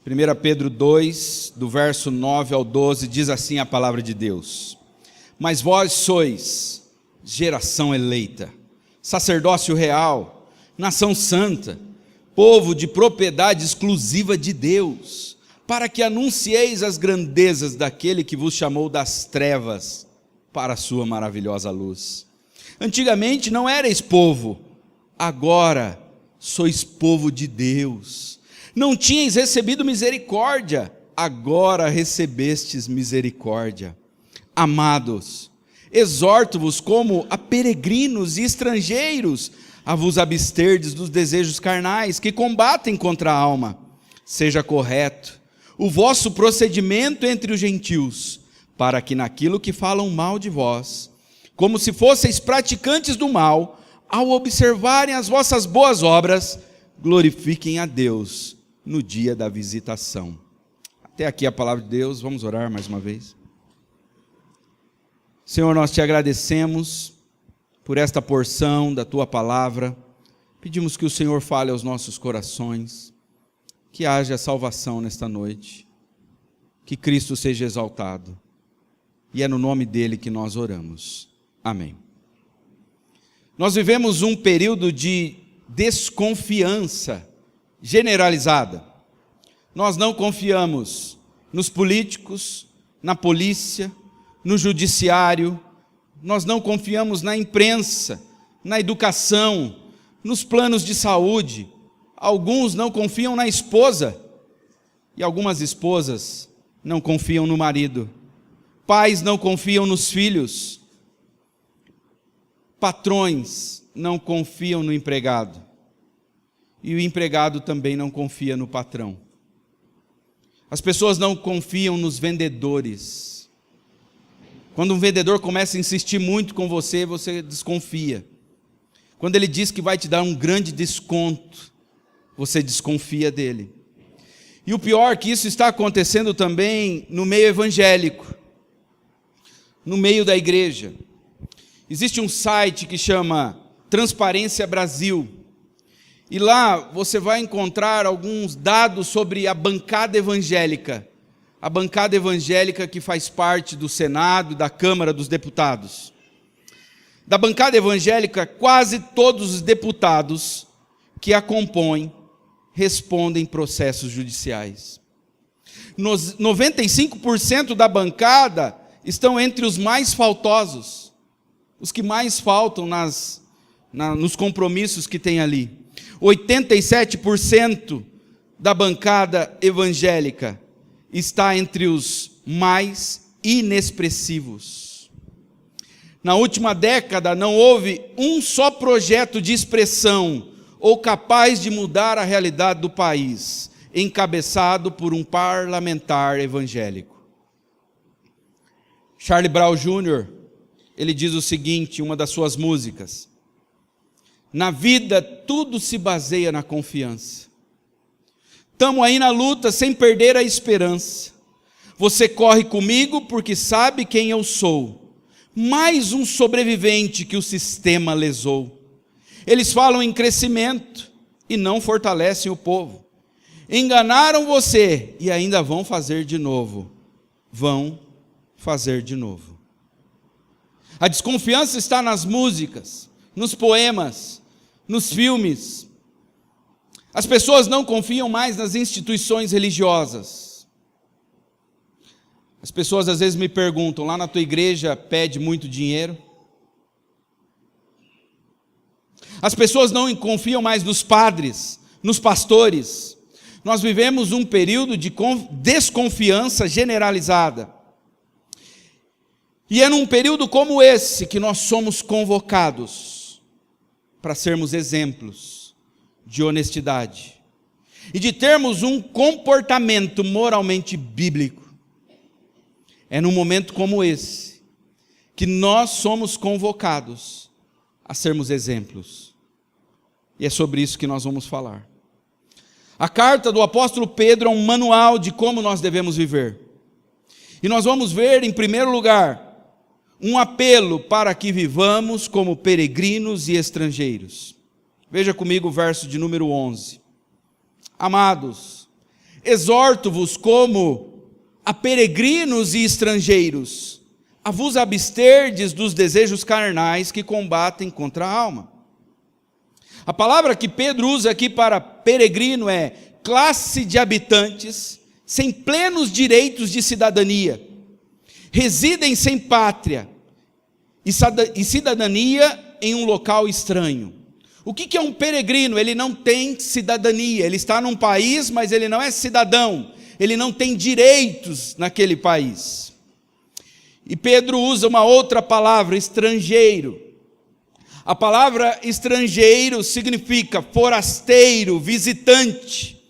1 Pedro 2, do verso 9 ao 12, diz assim a palavra de Deus: Mas vós sois geração eleita, sacerdócio real, nação santa, povo de propriedade exclusiva de Deus, para que anuncieis as grandezas daquele que vos chamou das trevas para a sua maravilhosa luz. Antigamente não erais povo, agora sois povo de Deus. Não tinhais recebido misericórdia, agora recebestes misericórdia. Amados, exorto-vos como a peregrinos e estrangeiros a vos absterdes dos desejos carnais que combatem contra a alma. Seja correto o vosso procedimento entre os gentios, para que naquilo que falam mal de vós, como se fosseis praticantes do mal, ao observarem as vossas boas obras, glorifiquem a Deus no dia da visitação. Até aqui a palavra de Deus. Vamos orar mais uma vez. Senhor, nós te agradecemos por esta porção da tua palavra. Pedimos que o Senhor fale aos nossos corações, que haja salvação nesta noite, que Cristo seja exaltado. E é no nome dele que nós oramos. Amém. Nós vivemos um período de desconfiança generalizada. Nós não confiamos nos políticos, na polícia, no judiciário, nós não confiamos na imprensa, na educação, nos planos de saúde. Alguns não confiam na esposa, e algumas esposas não confiam no marido. Pais não confiam nos filhos. Patrões não confiam no empregado. E o empregado também não confia no patrão. As pessoas não confiam nos vendedores. Quando um vendedor começa a insistir muito com você, você desconfia. Quando ele diz que vai te dar um grande desconto, você desconfia dele. E o pior é que isso está acontecendo também no meio evangélico, no meio da igreja. Existe um site que chama Transparência Brasil, e lá você vai encontrar alguns dados sobre a bancada evangélica que faz parte do Senado e da Câmara dos Deputados. Da bancada evangélica, quase todos os deputados que a compõem respondem processos judiciais. 95% da bancada estão entre os mais faltosos, os que mais faltam nos compromissos que tem ali. 87% da bancada evangélica está entre os mais inexpressivos. Na última década não houve um só projeto de expressão ou capaz de mudar a realidade do país, encabeçado por um parlamentar evangélico. Charlie Brown Jr., ele diz o seguinte em uma das suas músicas: na vida tudo se baseia na confiança. Estamos aí na luta sem perder a esperança. Você corre comigo porque sabe quem eu sou. Mais um sobrevivente que o sistema lesou. Eles falam em crescimento e não fortalecem o povo. Enganaram você e ainda vão fazer de novo. Vão fazer de novo. A desconfiança está nas músicas, nos poemas, nos filmes. As pessoas não confiam mais nas instituições religiosas. As pessoas às vezes me perguntam: lá na tua igreja pede muito dinheiro? As pessoas não confiam mais nos padres, nos pastores. Nós vivemos um período de desconfiança generalizada. E é num período como esse que nós somos convocados para sermos exemplos de honestidade e de termos um comportamento moralmente bíblico. É num momento como esse que nós somos convocados a sermos exemplos. E é sobre isso que nós vamos falar. A carta do apóstolo Pedro é um manual de como nós devemos viver. E nós vamos ver, em primeiro lugar, um apelo para que vivamos como peregrinos e estrangeiros. Veja comigo o verso de número 11. Amados, Exorto-vos como a peregrinos e estrangeiros, a vos absterdes dos desejos carnais que combatem contra a alma. A palavra que Pedro usa aqui para peregrino é classe de habitantes sem plenos direitos de cidadania, residem sem pátria e cidadania em um local estranho. O que é um peregrino? Ele não tem cidadania, ele está num país, mas ele não é cidadão, ele não tem direitos naquele país. E Pedro usa uma outra palavra, estrangeiro. A palavra estrangeiro significa forasteiro, visitante.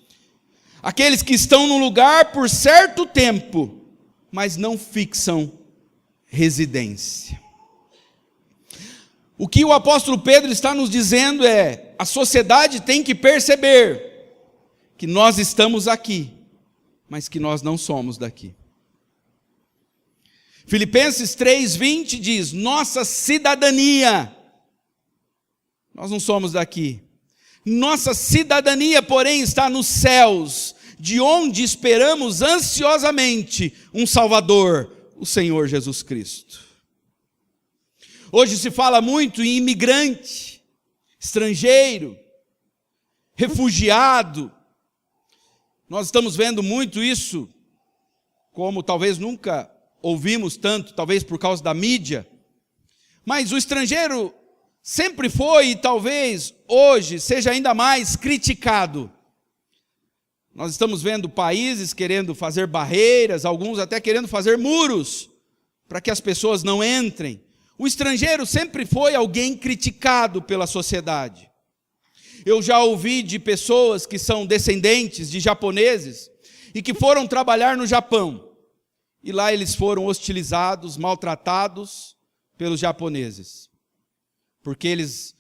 Aqueles que estão num lugar por certo tempo, mas não fixam residência. O que o apóstolo Pedro está nos dizendo é: a sociedade tem que perceber que nós estamos aqui, mas que nós não somos daqui. Filipenses 3:20 diz: nossa cidadania, nós não somos daqui. Nossa cidadania, porém, está nos céus, de onde esperamos ansiosamente um Salvador, o Senhor Jesus Cristo. Hoje se fala muito em imigrante, estrangeiro, refugiado. Nós estamos vendo muito isso, como talvez nunca ouvimos tanto, talvez por causa da mídia. Mas o estrangeiro sempre foi e talvez hoje seja ainda mais criticado. Nós estamos vendo países querendo fazer barreiras, alguns até querendo fazer muros, para que as pessoas não entrem. O estrangeiro sempre foi alguém criticado pela sociedade. Eu já ouvi de pessoas que são descendentes de japoneses e que foram trabalhar no Japão. E lá eles foram hostilizados, maltratados pelos japoneses. Porque eles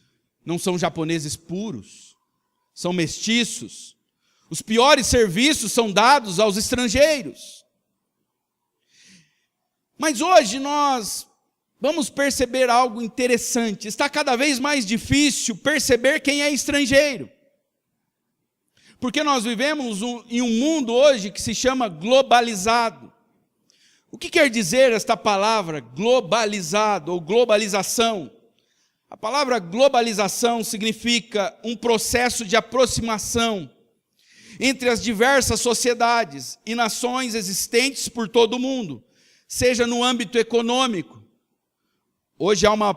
não são japoneses puros, são mestiços. Os piores serviços são dados aos estrangeiros. Mas hoje nós vamos perceber algo interessante. Está cada vez mais difícil perceber quem é estrangeiro. Porque nós vivemos em um mundo hoje que se chama globalizado. O que quer dizer esta palavra globalizado ou globalização? A palavra globalização significa um processo de aproximação entre as diversas sociedades e nações existentes por todo o mundo, seja no âmbito econômico. Hoje há uma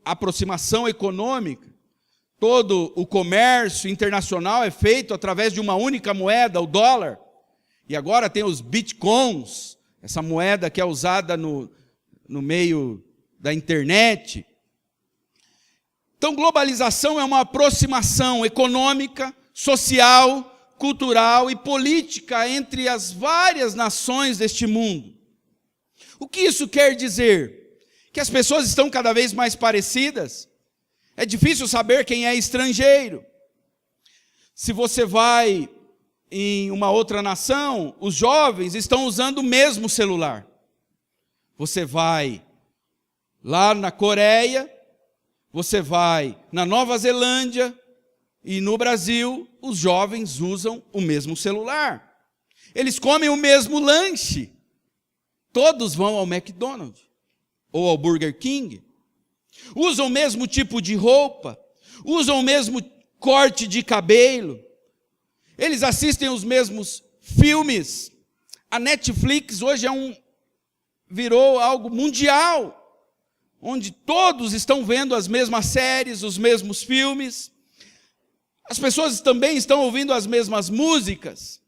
aproximação econômica, todo o comércio internacional é feito através de uma única moeda, o dólar, e agora tem os bitcoins, essa moeda que é usada no meio da internet. Então, globalização é uma aproximação econômica, social, cultural e política entre as várias nações deste mundo. O que isso quer dizer? Que as pessoas estão cada vez mais parecidas. É difícil saber quem é estrangeiro. Se você vai em uma outra nação, os jovens estão usando o mesmo celular. Você vai lá na Coreia, você vai na Nova Zelândia e no Brasil, os jovens usam o mesmo celular. Eles comem o mesmo lanche. Todos vão ao McDonald's ou ao Burger King. Usam o mesmo tipo de roupa, usam o mesmo corte de cabelo. Eles assistem os mesmos filmes. A Netflix hoje virou algo mundial, onde todos estão vendo as mesmas séries, os mesmos filmes. As pessoas também estão ouvindo as mesmas músicas.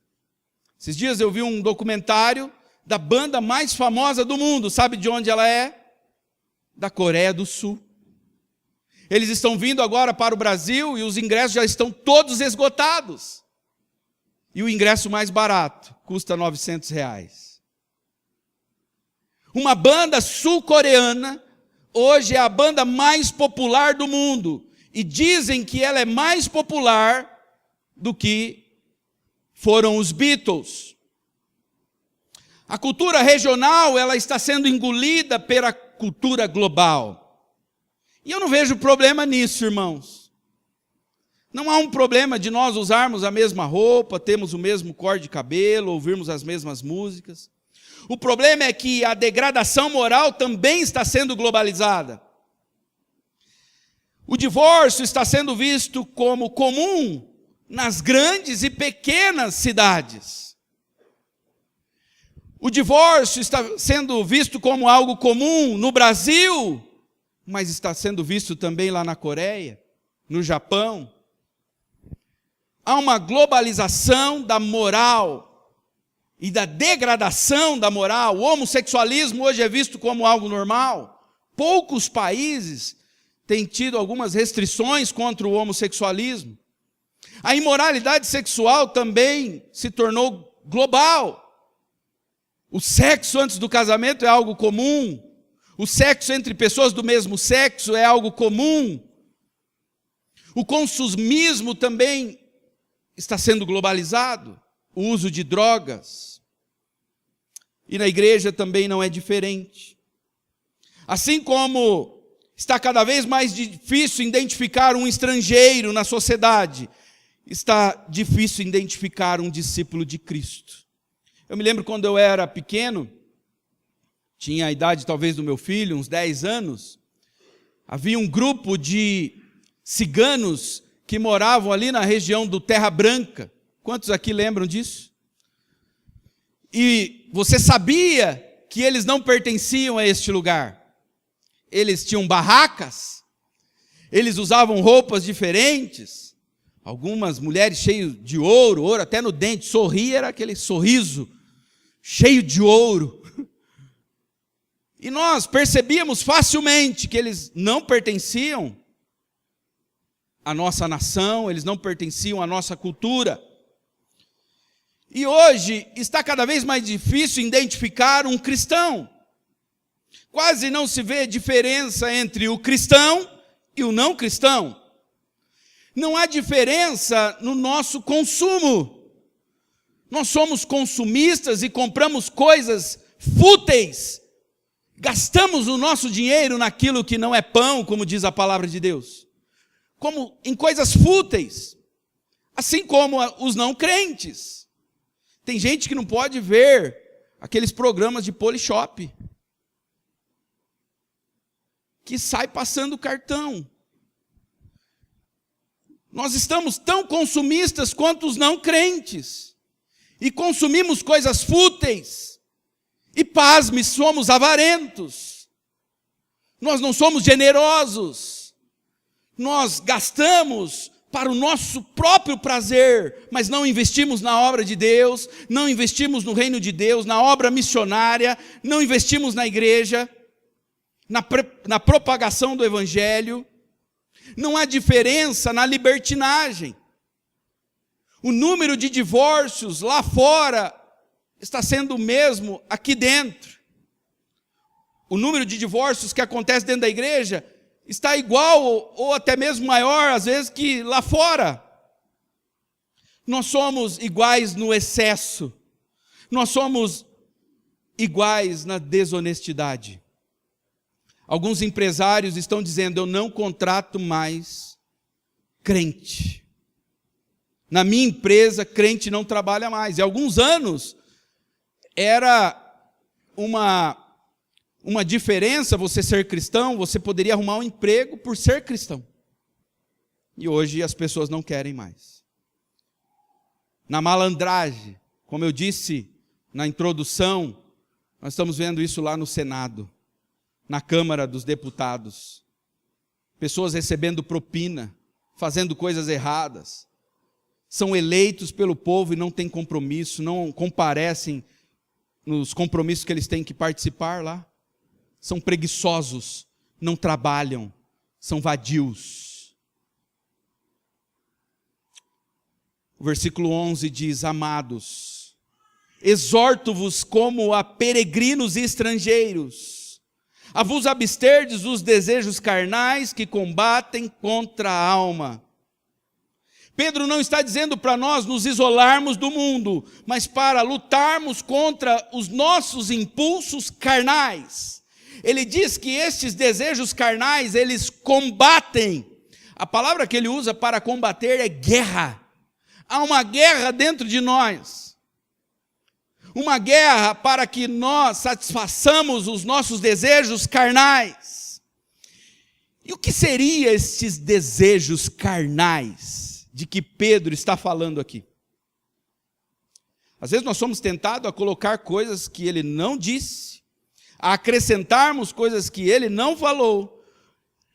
Esses dias eu vi um documentário da banda mais famosa do mundo. Sabe de onde ela é? Da Coreia do Sul. Eles estão vindo agora para o Brasil e os ingressos já estão todos esgotados. E o ingresso mais barato custa R$900. Uma banda sul-coreana hoje é a banda mais popular do mundo. E dizem que ela é mais popular do que foram os Beatles. A cultura regional, ela está sendo engolida pela cultura global. E eu não vejo problema nisso, irmãos. Não há um problema de nós usarmos a mesma roupa, termos o mesmo cor de cabelo, ouvirmos as mesmas músicas. O problema é que a degradação moral também está sendo globalizada. O divórcio está sendo visto como comum nas grandes e pequenas cidades. O divórcio está sendo visto como algo comum no Brasil, mas está sendo visto também lá na Coreia, no Japão. Há uma globalização da moral e da degradação da moral. O homossexualismo hoje é visto como algo normal. Poucos países têm tido algumas restrições contra o homossexualismo. A imoralidade sexual também se tornou global. O sexo antes do casamento é algo comum. O sexo entre pessoas do mesmo sexo é algo comum. O consumismo também está sendo globalizado. O uso de drogas. E na igreja também não é diferente. Assim como está cada vez mais difícil identificar um estrangeiro na sociedade, está difícil identificar um discípulo de Cristo. Eu me lembro quando eu era pequeno, tinha a idade talvez do meu filho, uns 10 anos, havia um grupo de ciganos que moravam ali na região do Terra Branca. Quantos aqui lembram disso? E você sabia que eles não pertenciam a este lugar. Eles tinham barracas, eles usavam roupas diferentes, algumas mulheres cheias de ouro até no dente, sorria, era aquele sorriso cheio de ouro. E nós percebíamos facilmente que eles não pertenciam à nossa nação, eles não pertenciam à nossa cultura. E hoje está cada vez mais difícil identificar um cristão. Quase não se vê diferença entre o cristão e o não cristão. Não há diferença no nosso consumo. Nós somos consumistas e compramos coisas fúteis. Gastamos o nosso dinheiro naquilo que não é pão, como diz a palavra de Deus. Como em coisas fúteis. Assim como os não crentes. Tem gente que não pode ver aqueles programas de Polishop, que sai passando cartão. Nós estamos tão consumistas quanto os não crentes. E consumimos coisas fúteis. E pasme, somos avarentos. Nós não somos generosos. Nós gastamos para o nosso próprio prazer, mas não investimos na obra de Deus, não investimos no reino de Deus, na obra missionária, não investimos na igreja, na propagação do evangelho. Não há diferença na libertinagem. O número de divórcios lá fora está sendo o mesmo aqui dentro. O número de divórcios que acontece dentro da igreja está igual ou até mesmo maior, às vezes, que lá fora. Nós somos iguais no excesso. Nós somos iguais na desonestidade. Alguns empresários estão dizendo: eu não contrato mais crente. Na minha empresa, crente não trabalha mais. E há alguns anos, era uma diferença você ser cristão, você poderia arrumar um emprego por ser cristão. E hoje as pessoas não querem mais. Na malandragem, como eu disse na introdução, nós estamos vendo isso lá no Senado, na Câmara dos Deputados. Pessoas recebendo propina, fazendo coisas erradas. São eleitos pelo povo e não têm compromisso, não comparecem nos compromissos que eles têm que participar lá. São preguiçosos, não trabalham, são vadios. O versículo 11 diz: amados, exorto-vos como a peregrinos e estrangeiros, a vos absterdes dos desejos carnais que combatem contra a alma. Pedro não está dizendo para nós nos isolarmos do mundo, mas para lutarmos contra os nossos impulsos carnais. Ele diz que estes desejos carnais, eles combatem A palavra que ele usa para combater é guerra. Há uma guerra dentro de nós. Uma guerra para que nós satisfaçamos os nossos desejos carnais. E o que seriam esses desejos carnais de que Pedro está falando aqui? Às vezes nós somos tentados a colocar coisas que ele não disse, a acrescentarmos coisas que ele não falou,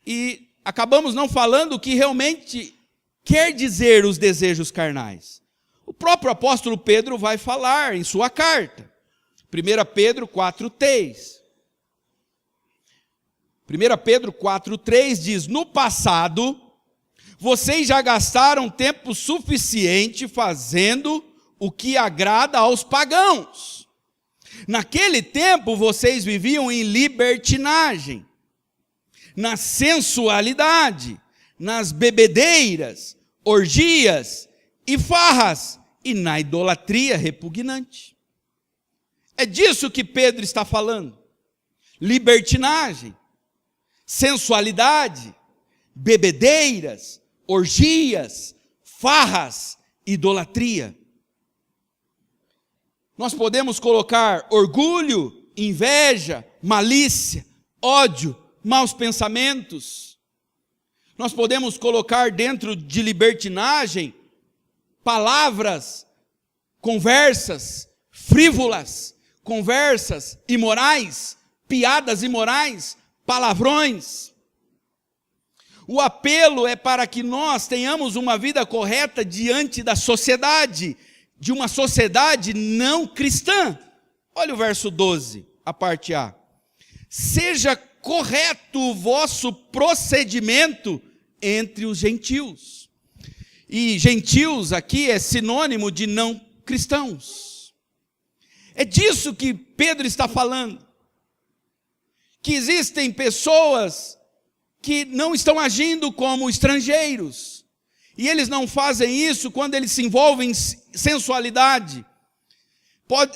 e acabamos não falando o que realmente quer dizer os desejos carnais. O próprio apóstolo Pedro vai falar em sua carta. 1 Pedro 4,3. 1 Pedro 4,3 diz: no passado, vocês já gastaram tempo suficiente fazendo o que agrada aos pagãos. Naquele tempo, vocês viviam em libertinagem, na sensualidade, nas bebedeiras, orgias e farras, e na idolatria repugnante. É disso que Pedro está falando. Libertinagem, sensualidade, bebedeiras, orgias, farras, idolatria. Nós podemos colocar orgulho, inveja, malícia, ódio, maus pensamentos. Nós podemos colocar dentro de libertinagem palavras, conversas frívolas, conversas imorais, piadas imorais, palavrões. O apelo é para que nós tenhamos uma vida correta diante da sociedade, de uma sociedade não cristã. Olha o verso 12, a parte A. Seja correto o vosso procedimento entre os gentios. E gentios aqui é sinônimo de não cristãos. É disso que Pedro está falando. Que existem pessoas que não estão agindo como estrangeiros. E eles não fazem isso quando eles se envolvem em sensualidade.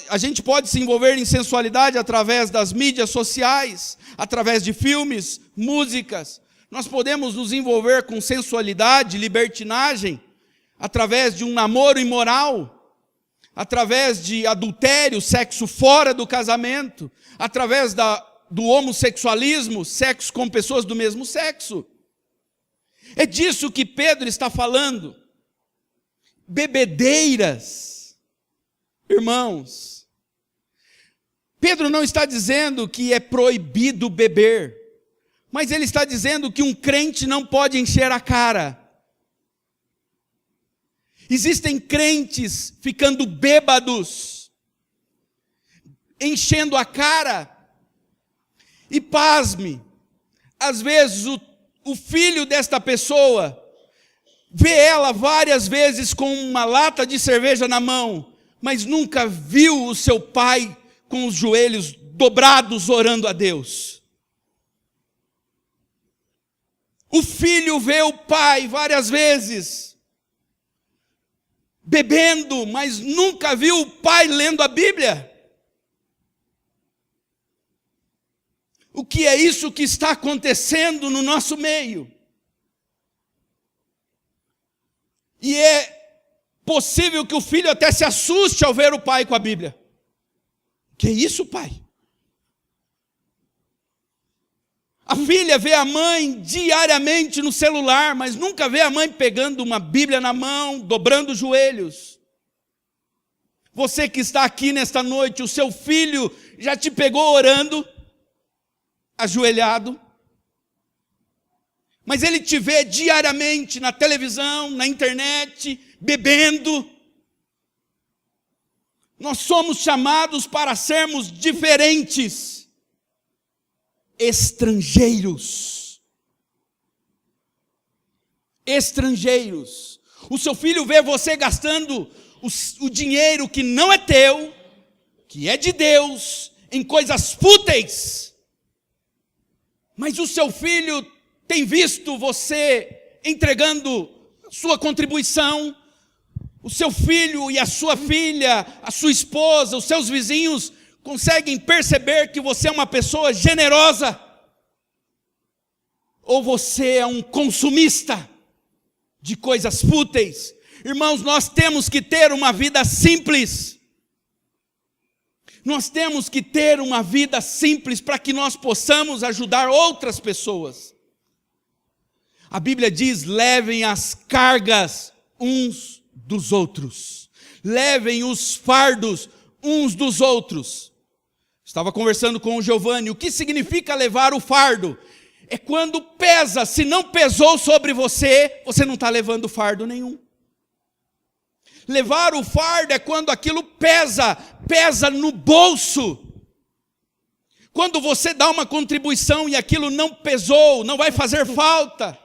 A gente pode se envolver em sensualidade através das mídias sociais, através de filmes, músicas. Nós podemos nos envolver com sensualidade, libertinagem, através de um namoro imoral, através de adultério, sexo fora do casamento, através do homossexualismo, sexo com pessoas do mesmo sexo. É disso que Pedro está falando. Bebedeiras. Irmãos, Pedro não está dizendo que é proibido beber, mas ele está dizendo que um crente não pode encher a cara. Existem crentes ficando bêbados, enchendo a cara, e pasme, às vezes o filho desta pessoa vê ela várias vezes com uma lata de cerveja na mão, mas nunca viu o seu pai com os joelhos dobrados orando a Deus. O filho vê o pai várias vezes bebendo, mas nunca viu o pai lendo a Bíblia. O que é isso que está acontecendo no nosso meio? E é possível que o filho até se assuste ao ver o pai com a Bíblia. Que é isso, pai? A filha vê a mãe diariamente no celular, mas nunca vê a mãe pegando uma Bíblia na mão, dobrando os joelhos. Você que está aqui nesta noite, o seu filho já te pegou orando, ajoelhado, mas ele te vê diariamente na televisão, na internet, bebendo. Nós somos chamados para sermos diferentes, estrangeiros. Estrangeiros. O seu filho vê você gastando o dinheiro que não é teu, que é de Deus, em coisas fúteis. Mas o seu filho tem visto você entregando sua contribuição. O seu filho e a sua filha, a sua esposa, os seus vizinhos conseguem perceber que você é uma pessoa generosa. Ou você é um consumista, de coisas fúteis. Irmãos, nós temos que ter uma vida simples. Nós temos que ter uma vida simples para que nós possamos ajudar outras pessoas. A Bíblia diz: levem as cargas uns dos outros. Levem os fardos uns dos outros. Estava conversando com o Giovanni. O que significa levar o fardo? É quando pesa. Se não pesou sobre você, você não está levando fardo nenhum. Levar o fardo é quando aquilo pesa no bolso. Quando você dá uma contribuição e aquilo não pesou, não vai fazer falta,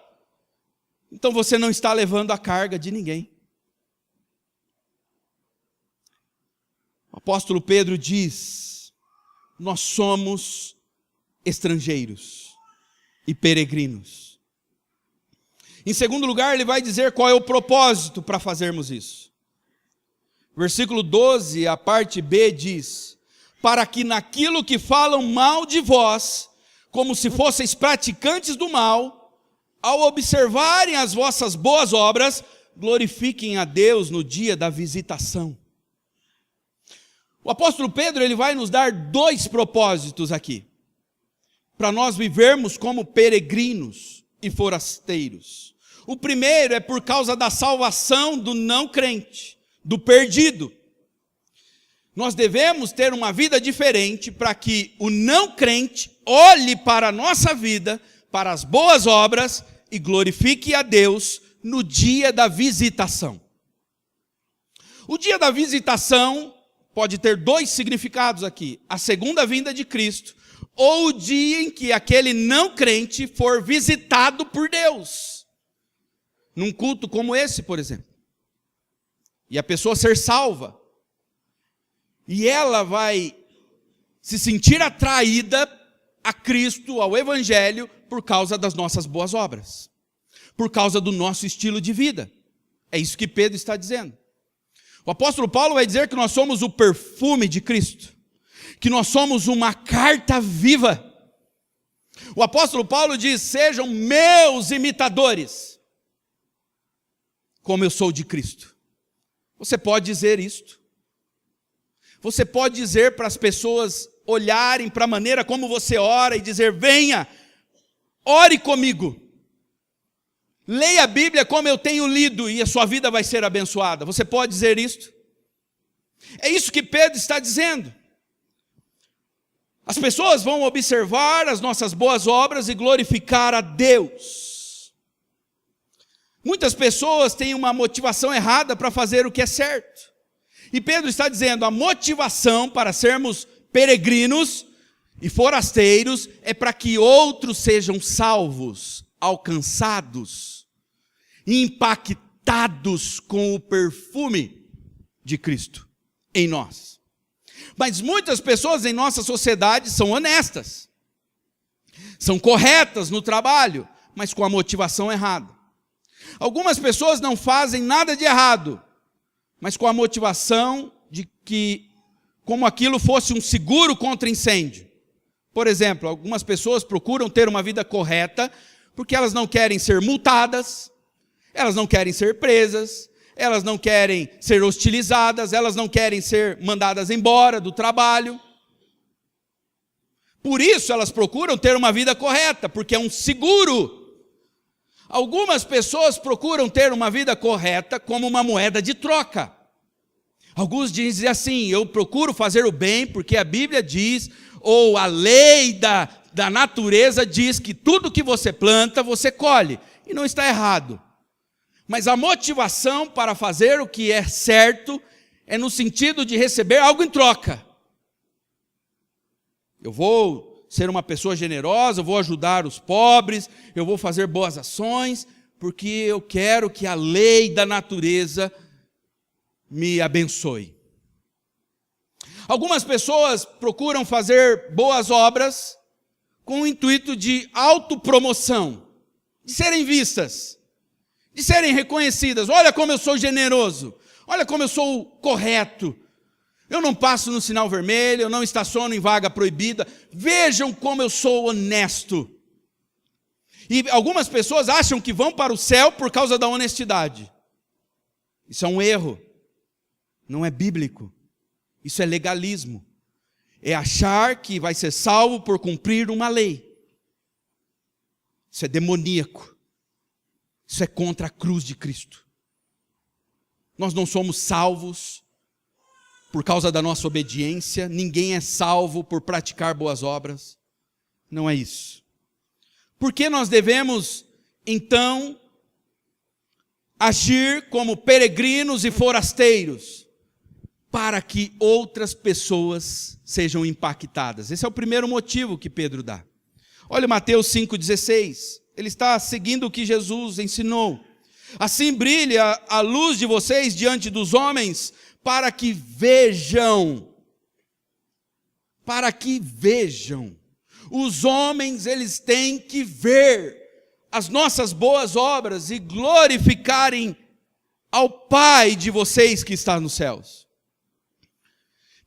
então você não está levando a carga de ninguém. O apóstolo Pedro diz: nós somos estrangeiros e peregrinos. Em segundo lugar, ele vai dizer qual é o propósito para fazermos isso. Versículo 12, a parte B diz: para que naquilo que falam mal de vós, como se fosseis praticantes do mal, ao observarem as vossas boas obras, glorifiquem a Deus no dia da visitação. O apóstolo Pedro, ele vai nos dar dois propósitos aqui, para nós vivermos como peregrinos e forasteiros. O primeiro é por causa da salvação do não crente, do perdido. Nós devemos ter uma vida diferente para que o não crente olhe para a nossa vida, para as boas obras e glorifique a Deus no dia da visitação. O dia da visitação pode ter dois significados aqui: a segunda vinda de Cristo, ou o dia em que aquele não crente for visitado por Deus. Num culto como esse, por exemplo. E a pessoa ser salva. E ela vai se sentir atraída a Cristo, ao Evangelho, por causa das nossas boas obras. Por causa do nosso estilo de vida. É isso que Pedro está dizendo. O apóstolo Paulo vai dizer que nós somos o perfume de Cristo. Que nós somos uma carta viva. O apóstolo Paulo diz: sejam meus imitadores, como eu sou de Cristo. Você pode dizer isto. Você pode dizer para as pessoas olharem para a maneira como você ora e dizer: venha, ore comigo. Leia a Bíblia como eu tenho lido e a sua vida vai ser abençoada. Você pode dizer isto? É isso que Pedro está dizendo. As pessoas vão observar as nossas boas obras e glorificar a Deus. Muitas pessoas têm uma motivação errada para fazer o que é certo. E Pedro está dizendo: a motivação para sermos peregrinos e forasteiros é para que outros sejam salvos, alcançados, impactados com o perfume de Cristo em nós. Mas muitas pessoas em nossa sociedade são honestas, são corretas no trabalho, mas com a motivação errada. Algumas pessoas não fazem nada de errado, mas com a motivação de que, como aquilo fosse um seguro contra incêndio. Por exemplo, algumas pessoas procuram ter uma vida correta, porque elas não querem ser multadas, elas não querem ser presas, elas não querem ser hostilizadas, elas não querem ser mandadas embora do trabalho. Por isso elas procuram ter uma vida correta, porque é um seguro. Algumas pessoas procuram ter uma vida correta como uma moeda de troca. Alguns dizem assim: eu procuro fazer o bem porque a Bíblia diz, ou a lei da natureza diz que tudo que você planta, você colhe. E não está errado. Mas a motivação para fazer o que é certo é no sentido de receber algo em troca. Eu vou ser uma pessoa generosa, eu vou ajudar os pobres, eu vou fazer boas ações, porque eu quero que a lei da natureza me abençoe. Algumas pessoas procuram fazer boas obras com o intuito de autopromoção, de serem vistas, de serem reconhecidas. Olha como eu sou generoso, olha como eu sou correto. Eu não passo no sinal vermelho, eu não estaciono em vaga proibida. Vejam como eu sou honesto. E algumas pessoas acham que vão para o céu por causa da honestidade. Isso é um erro. Não é bíblico. Isso é legalismo. É achar que vai ser salvo por cumprir uma lei. Isso é demoníaco. Isso é contra a cruz de Cristo. Nós não somos salvos por causa da nossa obediência. Ninguém é salvo por praticar boas obras. Não é isso. Por que nós devemos, então, agir como peregrinos e forasteiros? Para que outras pessoas sejam impactadas. Esse é o primeiro motivo que Pedro dá. Olha Mateus 5,16. Ele está seguindo o que Jesus ensinou. Assim brilha a luz de vocês diante dos homens, para que vejam. Para que vejam. Os homens, eles têm que ver as nossas boas obras e glorificarem ao Pai de vocês que está nos céus.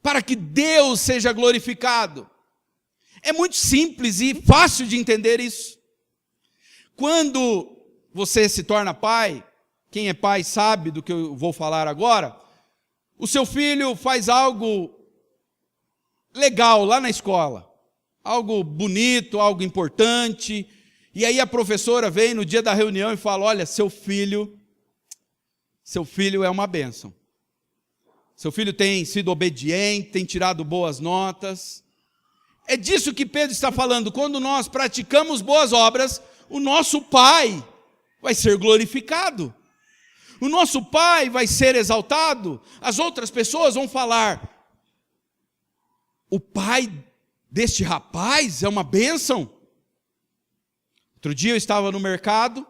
Para que Deus seja glorificado. É muito simples e fácil de entender isso. Quando você se torna pai, quem é pai sabe do que eu vou falar agora, o seu filho faz algo legal lá na escola, algo bonito, algo importante, e aí a professora vem no dia da reunião e fala: olha, seu filho é uma bênção. Seu filho tem sido obediente, tem tirado boas notas. É disso que Pedro está falando. Quando nós praticamos boas obras, o nosso Pai vai ser glorificado. O nosso Pai vai ser exaltado. As outras pessoas vão falar: o pai deste rapaz é uma bênção. Outro dia eu estava no mercado,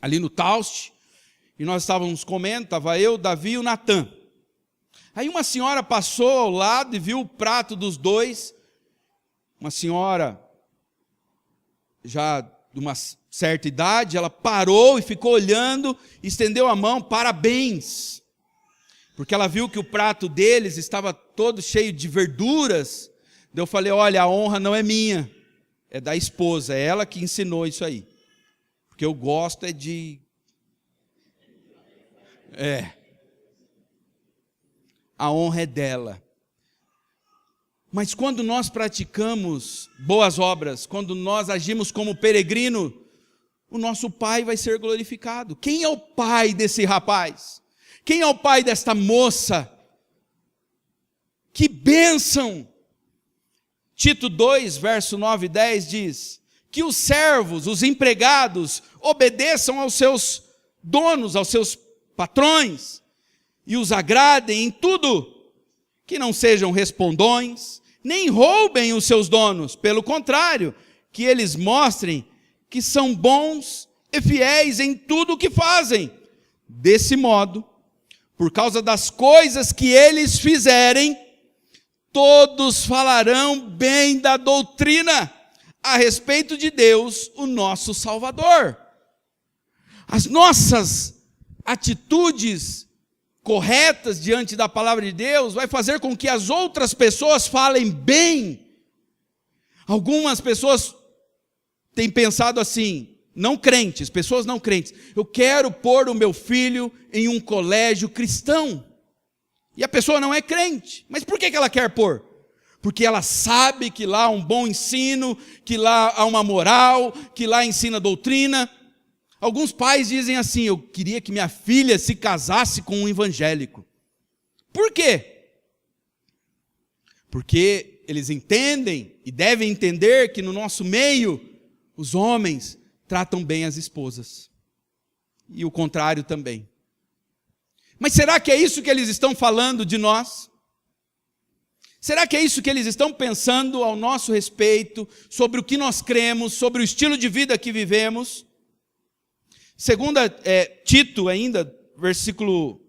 ali no Taust, e nós estávamos comendo, estava eu, Davi e o Natan. Aí uma senhora passou ao lado e viu o prato dos dois. Uma senhora já de uma certa idade, ela parou e ficou olhando, estendeu a mão: parabéns. Porque ela viu que o prato deles estava todo cheio de verduras. Daí eu falei: olha, a honra não é minha, é da esposa, é ela que ensinou isso aí. Porque eu gosto de... a honra é dela. Mas quando nós praticamos boas obras, quando nós agimos como peregrino, o nosso Pai vai ser glorificado. Quem é o pai desse rapaz? Quem é o pai desta moça? Que bênção! Tito 2, verso 9 e 10 diz que os servos, os empregados, obedeçam aos seus donos, aos seus patrões, e os agradem em tudo, que não sejam respondões, nem roubem os seus donos, pelo contrário, que eles mostrem que são bons e fiéis em tudo o que fazem. Desse modo, por causa das coisas que eles fizerem, todos falarão bem da doutrina a respeito de Deus, o nosso Salvador. As nossas atitudes corretas diante da palavra de Deus vai fazer com que as outras pessoas falem bem. Algumas pessoas têm pensado assim, não crentes, pessoas não crentes: eu quero pôr o meu filho em um colégio cristão. E a pessoa não é crente. Mas por que ela quer pôr? Porque ela sabe que lá há um bom ensino, que lá há uma moral, que lá ensina doutrina. Alguns pais dizem assim: eu queria que minha filha se casasse com um evangélico. Por quê? Porque eles entendem e devem entender que no nosso meio os homens tratam bem as esposas. E o contrário também. Mas será que é isso que eles estão falando de nós? Será que é isso que eles estão pensando ao nosso respeito, sobre o que nós cremos, sobre o estilo de vida que vivemos? Segunda Tito ainda, versículo...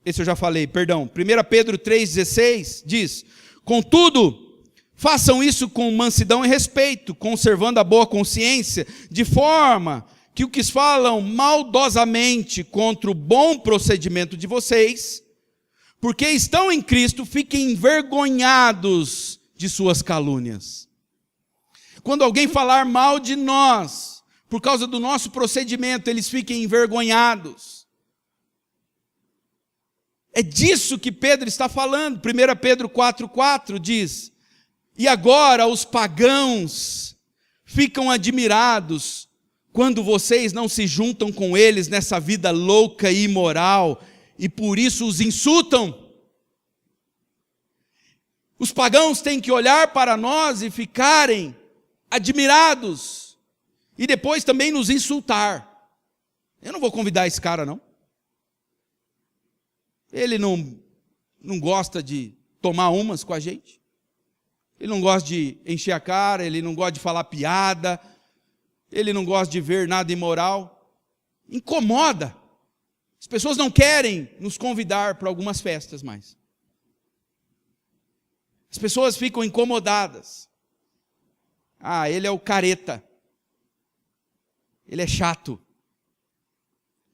esse eu já falei, perdão. 1 Pedro 3,16 diz: contudo, façam isso com mansidão e respeito, conservando a boa consciência, de forma que os que falam maldosamente contra o bom procedimento de vocês, porque estão em Cristo, fiquem envergonhados de suas calúnias. Quando alguém falar mal de nós, por causa do nosso procedimento, eles fiquem envergonhados. É disso que Pedro está falando. 1 Pedro 4,4 diz: e agora os pagãos ficam admirados quando vocês não se juntam com eles nessa vida louca e imoral, e por isso os insultam. Os pagãos têm que olhar para nós e ficarem admirados, e depois também nos insultar. Eu não vou convidar esse cara, não. Ele não gosta de tomar umas com a gente. Ele não gosta de encher a cara, ele não gosta de falar piada, ele não gosta de ver nada imoral. Incomoda. As pessoas não querem nos convidar para algumas festas mais. As pessoas ficam incomodadas. Ah, ele é o careta. Ele é chato.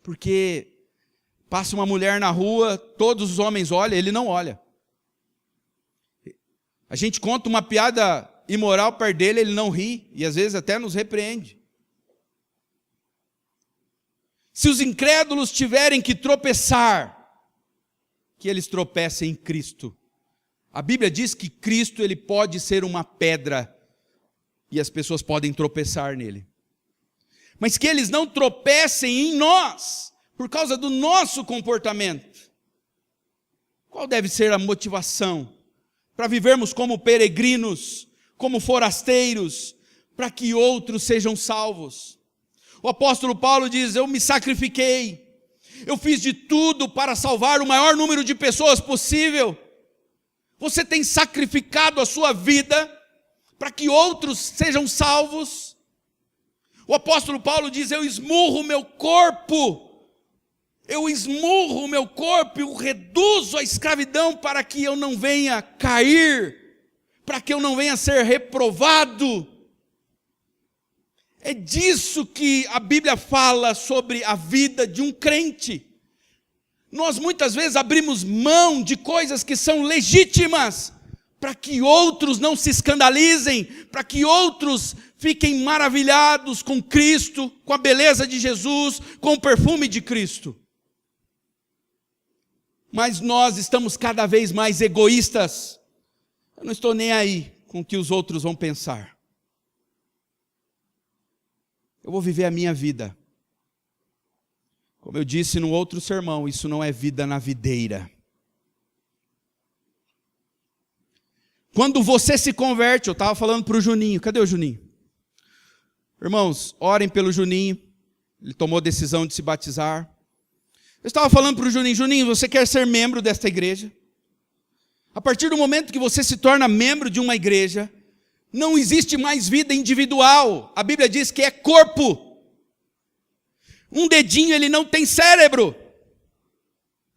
Porque passa uma mulher na rua, todos os homens olham, ele não olha. A gente conta uma piada imoral perto dele, ele não ri, e às vezes até nos repreende. Se os incrédulos tiverem que tropeçar, que eles tropecem em Cristo. A Bíblia diz que Cristo ele pode ser uma pedra, e as pessoas podem tropeçar nele. Mas que eles não tropecem em nós, por causa do nosso comportamento. Qual deve ser a motivação para vivermos como peregrinos, como forasteiros, para que outros sejam salvos? O apóstolo Paulo diz: eu me sacrifiquei, eu fiz de tudo para salvar o maior número de pessoas possível. Você tem sacrificado a sua vida para que outros sejam salvos? O apóstolo Paulo diz: eu esmurro o meu corpo, eu reduzo a escravidão para que eu não venha cair, para que eu não venha ser reprovado. É disso que a Bíblia fala sobre a vida de um crente. Nós muitas vezes abrimos mão de coisas que são legítimas, para que outros não se escandalizem, para que outros fiquem maravilhados com Cristo, com a beleza de Jesus, com o perfume de Cristo. Mas nós estamos cada vez mais egoístas. Eu não estou nem aí com o que os outros vão pensar. Eu vou viver a minha vida. Como eu disse no outro sermão, isso não é vida na videira. Quando você se converte, eu estava falando para o Juninho, cadê o Juninho? Irmãos, orem pelo Juninho, ele tomou a decisão de se batizar. Eu estava falando para o Juninho: Juninho, você quer ser membro desta igreja? A partir do momento que você se torna membro de uma igreja, não existe mais vida individual. A Bíblia diz que é corpo. Um dedinho, ele não tem cérebro.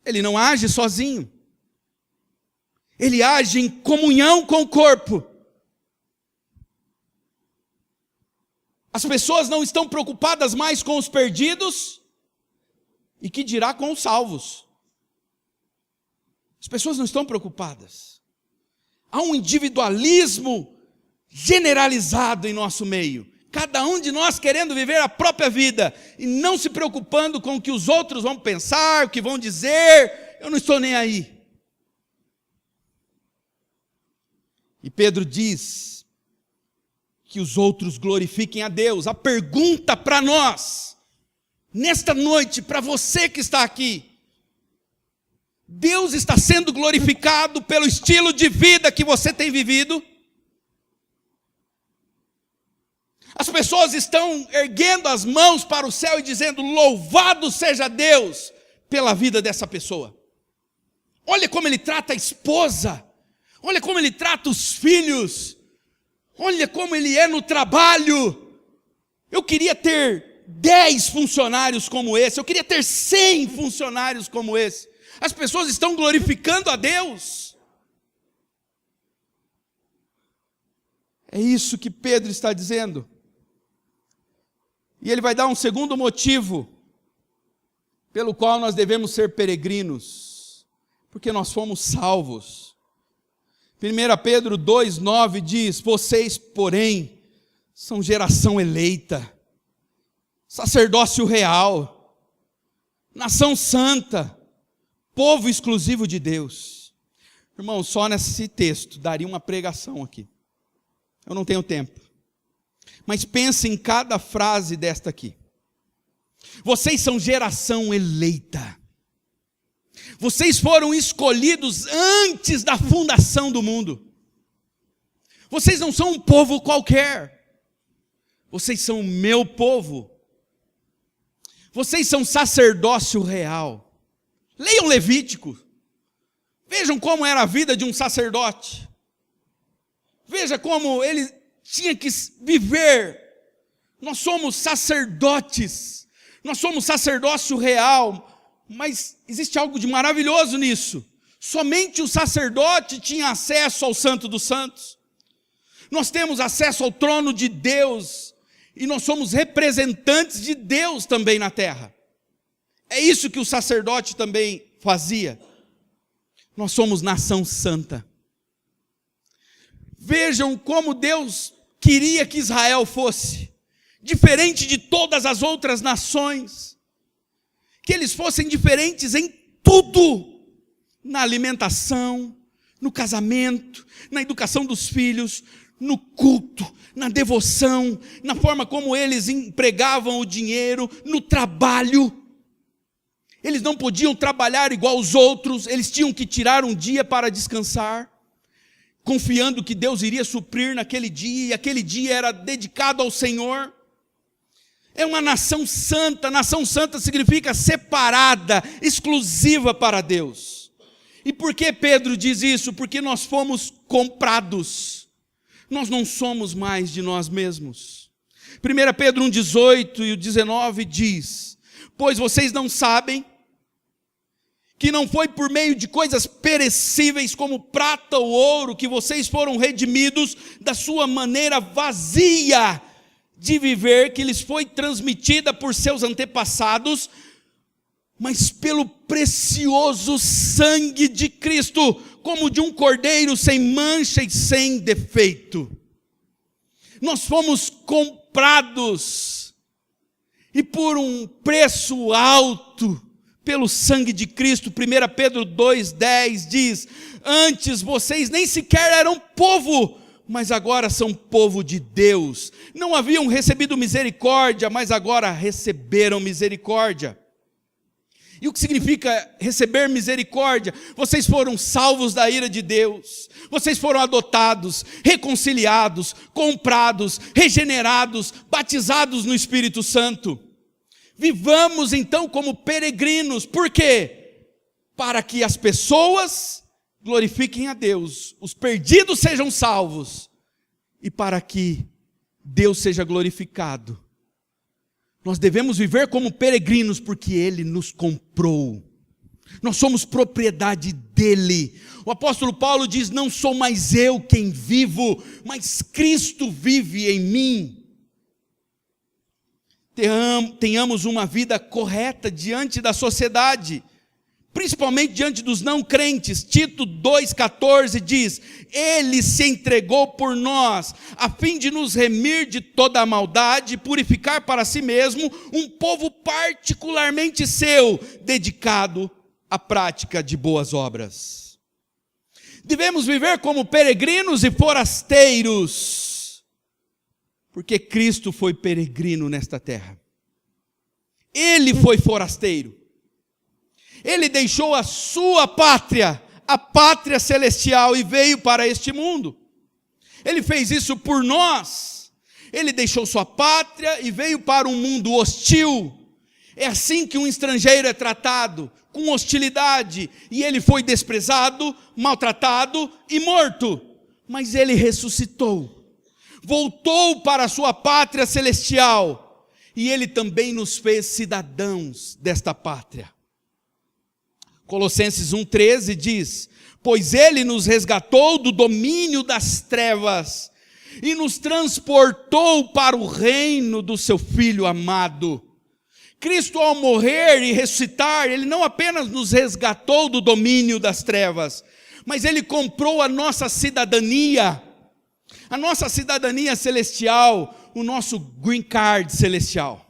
Ele não age sozinho. Ele age em comunhão com o corpo. As pessoas não estão preocupadas mais com os perdidos, e que dirá com os salvos. As pessoas não estão preocupadas. Há um individualismo generalizado em nosso meio. Cada um de nós querendo viver a própria vida e não se preocupando com o que os outros vão pensar, o que vão dizer. Eu não estou nem aí. E Pedro diz que os outros glorifiquem a Deus. A pergunta para nós, nesta noite, para você que está aqui: Deus está sendo glorificado pelo estilo de vida que você tem vivido? As pessoas estão erguendo as mãos para o céu e dizendo: louvado seja Deus pela vida dessa pessoa. Olha como ele trata a esposa, olha como ele trata os filhos, olha como ele é no trabalho. Eu queria ter 10 funcionários como esse, eu queria ter 100 funcionários como esse. As pessoas estão glorificando a Deus. É isso que Pedro está dizendo. E ele vai dar um segundo motivo pelo qual nós devemos ser peregrinos, porque nós fomos salvos. 1 Pedro 2,9 diz: vocês, porém, são geração eleita, sacerdócio real, nação santa, povo exclusivo de Deus. Irmão, só nesse texto daria uma pregação aqui. Eu não tenho tempo. Mas pense em cada frase desta aqui. Vocês são geração eleita. Vocês foram escolhidos antes da fundação do mundo. Vocês não são um povo qualquer. Vocês são o meu povo. Vocês são sacerdócio real. Leiam Levítico. Vejam como era a vida de um sacerdote. Veja como ele tinha que viver. Nós somos sacerdotes. Nós somos sacerdócio real. Mas existe algo de maravilhoso nisso. Somente o sacerdote tinha acesso ao Santo dos Santos. Nós temos acesso ao trono de Deus. E nós somos representantes de Deus também na terra. É isso que o sacerdote também fazia. Nós somos nação santa. Vejam como Deus queria que Israel fosse. Diferente de todas as outras nações. Que eles fossem diferentes em tudo. Na alimentação, no casamento, na educação dos filhos, no culto, na devoção, na forma como eles empregavam o dinheiro, no trabalho. Eles não podiam trabalhar igual os outros, eles tinham que tirar um dia para descansar, confiando que Deus iria suprir naquele dia, e aquele dia era dedicado ao Senhor. É uma nação santa significa separada, exclusiva para Deus. E por que Pedro diz isso? Porque nós fomos comprados. Nós não somos mais de nós mesmos. 1 Pedro 1,18 e o 19 diz: pois vocês não sabem que não foi por meio de coisas perecíveis como prata ou ouro que vocês foram redimidos da sua maneira vazia de viver que lhes foi transmitida por seus antepassados, mas pelo precioso sangue de Cristo, como de um cordeiro sem mancha e sem defeito. Nós fomos comprados, e por um preço alto, pelo sangue de Cristo. 1 Pedro 2,10 diz: antes vocês nem sequer eram povo, mas agora são povo de Deus. Não haviam recebido misericórdia, mas agora receberam misericórdia. E o que significa receber misericórdia? Vocês foram salvos da ira de Deus. Vocês foram adotados, reconciliados, comprados, regenerados, batizados no Espírito Santo. Vivamos então como peregrinos. Por quê? Para que as pessoas glorifiquem a Deus, os perdidos sejam salvos, e para que Deus seja glorificado. Nós devemos viver como peregrinos, porque Ele nos comprou. Nós somos propriedade dEle. O apóstolo Paulo diz: não sou mais eu quem vivo, mas Cristo vive em mim. Tenhamos uma vida correta diante da sociedade, principalmente diante dos não crentes. Tito 2,14 diz: Ele se entregou por nós, a fim de nos remir de toda a maldade, purificar para si mesmo um povo particularmente seu, dedicado à prática de boas obras. Devemos viver como peregrinos e forasteiros, porque Cristo foi peregrino nesta terra. Ele foi forasteiro. Ele deixou a sua pátria, a pátria celestial, e veio para este mundo. Ele fez isso por nós. Ele deixou sua pátria e veio para um mundo hostil. É assim que um estrangeiro é tratado, com hostilidade. E ele foi desprezado, maltratado e morto. Mas ele ressuscitou. Voltou para a sua pátria celestial. E ele também nos fez cidadãos desta pátria. Colossenses 1,13 diz: pois Ele nos resgatou do domínio das trevas e nos transportou para o reino do seu Filho amado. Cristo, ao morrer e ressuscitar, Ele não apenas nos resgatou do domínio das trevas, mas Ele comprou a nossa cidadania celestial. o nosso green card celestial.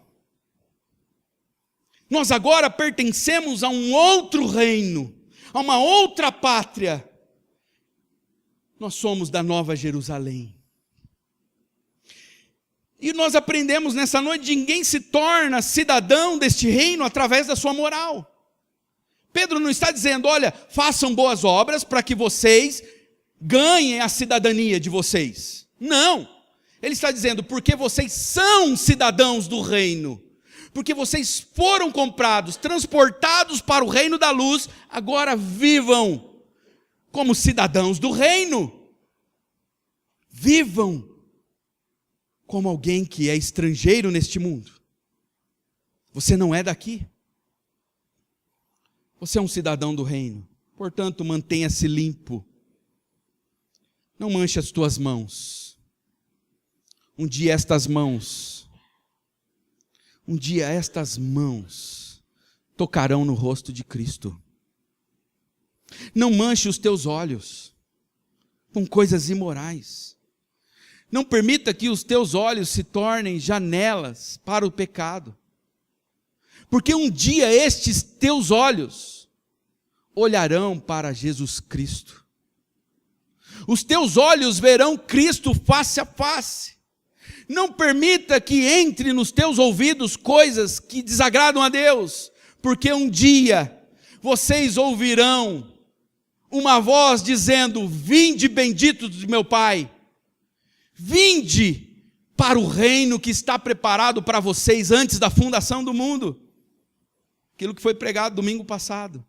Nós agora pertencemos a um outro reino, a uma outra pátria. Nós somos da Nova Jerusalém. E nós aprendemos nessa noite, ninguém se torna cidadão deste reino através da sua moral. Pedro não está dizendo, olha, façam boas obras para que vocês ganhem a cidadania de vocês. Não. Ele está dizendo, porque vocês são cidadãos do reino. Porque vocês foram comprados, transportados para o reino da luz, agora vivam como cidadãos do reino. Vivam como alguém que é estrangeiro neste mundo. Você não é daqui. Você é um cidadão do reino. Portanto, mantenha-se limpo. Não manche as tuas mãos. Um dia estas mãos tocarão no rosto de Cristo. Não manche os teus olhos com coisas imorais. Não permita que os teus olhos se tornem janelas para o pecado. Porque um dia estes teus olhos olharão para Jesus Cristo. Os teus olhos verão Cristo face a face. Não permita que entre nos teus ouvidos coisas que desagradam a Deus. Porque um dia vocês ouvirão uma voz dizendo, vinde bendito de meu Pai. Vinde para o reino que está preparado para vocês antes da fundação do mundo. Aquilo que foi pregado domingo passado.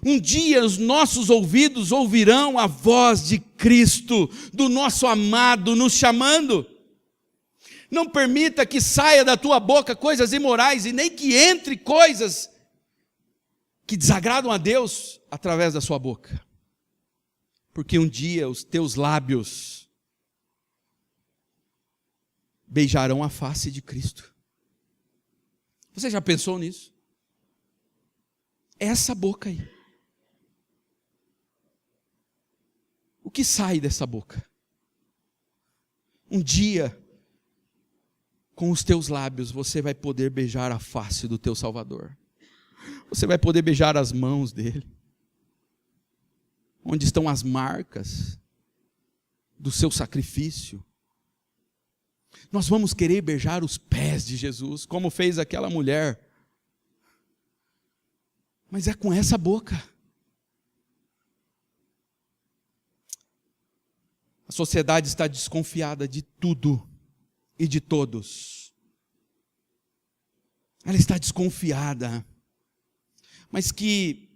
Um dia os nossos ouvidos ouvirão a voz de Cristo, do nosso amado, nos chamando. Não permita que saia da tua boca coisas imorais e nem que entre coisas que desagradam a Deus através da sua boca. Porque um dia os teus lábios beijarão a face de Cristo. Você já pensou nisso? Essa boca aí. O que sai dessa boca? Um dia, com os teus lábios, você vai poder beijar a face do teu Salvador. Você vai poder beijar as mãos dele. Onde estão as marcas do seu sacrifício. Nós vamos querer beijar os pés de Jesus, como fez aquela mulher. Mas é com essa boca. A sociedade está desconfiada de tudo e de todos. Ela está desconfiada. Mas que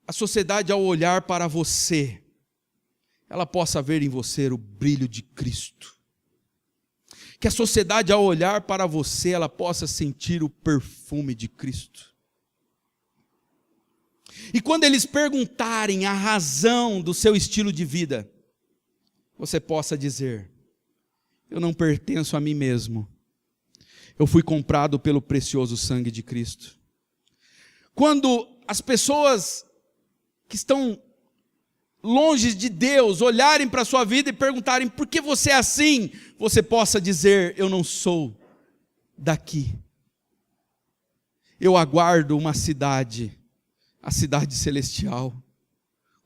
a sociedade, ao olhar para você, ela possa ver em você o brilho de Cristo. Que a sociedade, ao olhar para você, ela possa sentir o perfume de Cristo. E quando eles perguntarem a razão do seu estilo de vida, você possa dizer, eu não pertenço a mim mesmo. Eu fui comprado pelo precioso sangue de Cristo. Quando as pessoas que estão longe de Deus olharem para a sua vida e perguntarem por que você é assim, você possa dizer, eu não sou daqui. Eu aguardo uma cidade, a cidade celestial,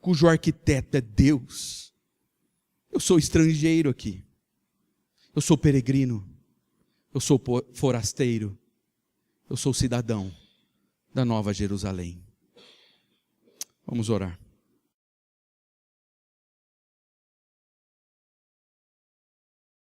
cujo arquiteto é Deus. Eu sou estrangeiro aqui. Eu sou peregrino. Eu sou forasteiro. Eu sou cidadão da Nova Jerusalém. Vamos orar.